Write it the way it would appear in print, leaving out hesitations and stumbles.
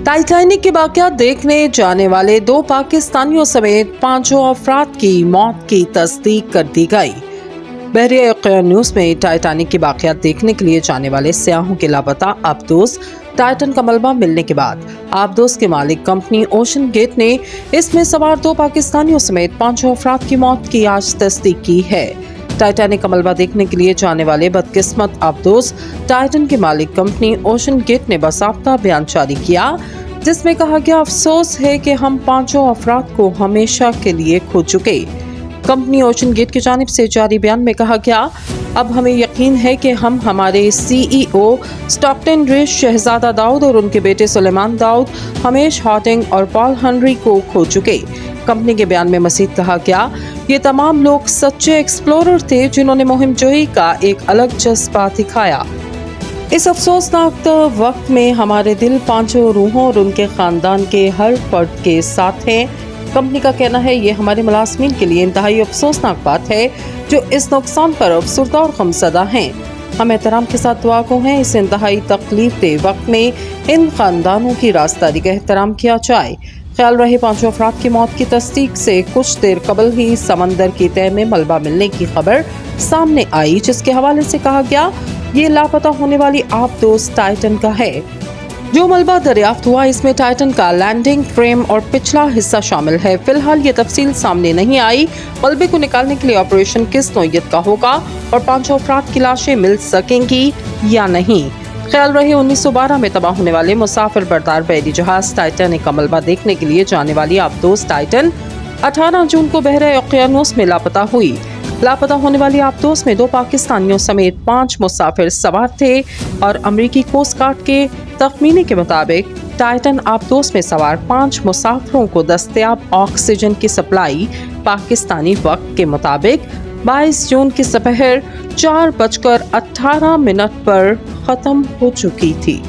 Titanic के वाक़यात देखने जाने वाले 2 पाकिस्तानियों समेत 5 अफराद की मौत की तस्दीक कर दी गई। बहरे न्यूज़ में टाइटैनिक के वाक़यात देखने के लिए जाने वाले सयाहों के लापता आबदोज़ टाइटन का मलबा मिलने के बाद आबदोज़ के मालिक कंपनी ओशन गेट ने इसमें सवार 2 पाकिस्तानियों समेत 5 अफराद की मौत की आज तस्दीक की है। टाइटैनिक का मलबा देखने के लिए जाने वाले बदकिस्मत आबदोज़ टाइटन के मालिक कंपनी ओशन गेट ने बाकायदा बयान जारी किया, जिसमें कहा गया, अफसोस है कि हम 5 अफराद को हमेशा के लिए खो चुके। कंपनी ओशन गेट की जानिब से जारी बयान में कहा गया, अब हमें यकीन है कि हम हमारे CEO स्टॉकटन रिश शहजादा दाऊद और उनके बेटे सुलेमान दाऊद, हमेश हॉटिंग और पॉल हेनरी को खो चुके। कंपनी के बयान में मज़ीद कहा गया, ये तमाम लोग सच्चे एक्सप्लोरर थे जिन्होंने मुहिम जोई का एक अलग जज्बा दिखाया। इस अफसोसनाक वक्त में हमारे दिल 5 रूहों और उनके ख़ानदान के हर फर्द के साथ हैं। कंपनी का कहना है, ये हमारे मुलाज़मीन के लिए इंतहाई अफसोसनाक बात है जो इस नुकसान पर अफसरदा और गमज़दा हैं। हम एहतराम के साथ दुआ गो हैं इस इंतहाई तकलीफ दे वक्त में इन ख़ानदानों की राज़दारी का एहतराम किया जाए। ख्याल रहे 5 अफराद की मौत की तस्दीक से कुछ देर कबल ही समंदर की तह में मलबा मिलने की खबर सामने आई, जिसके हवाले से कहा गया, ये लापता होने वाली आबदोज़ टाइटन का है। जो मलबा दरियाफ्त हुआ इसमें टाइटन का लैंडिंग फ्रेम और पिछला हिस्सा शामिल है। फिलहाल ये तफसील सामने नहीं आई। मलबे को निकालने के लिए ऑपरेशन किस नौयत का होगा और 5 अफराद की लाशें मिल सकेंगी या नहीं। ख्याल रहे 1912 में तबाह होने वाले मुसाफिर बरदार बहरी जहाज टाइटैनिक का मलबा देखने के लिए जाने वाली आबदोज़ टाइटन 18 जून को बहरे ओकियानूस में लापता हुई। लापता होने वाली आबदोज़ में 2 पाकिस्तानियों समेत 5 मुसाफिर सवार थे और अमरीकी कोस्ट गार्ड के तखमीने के मुताबिक टाइटन आबदोज़ में सवार 5 मुसाफिरों को दस्तयाब ऑक्सीजन की सप्लाई पाकिस्तानी वक्त के मुताबिक 22 जून की दोपहर 4:18 पर ख़त्म हो चुकी थी।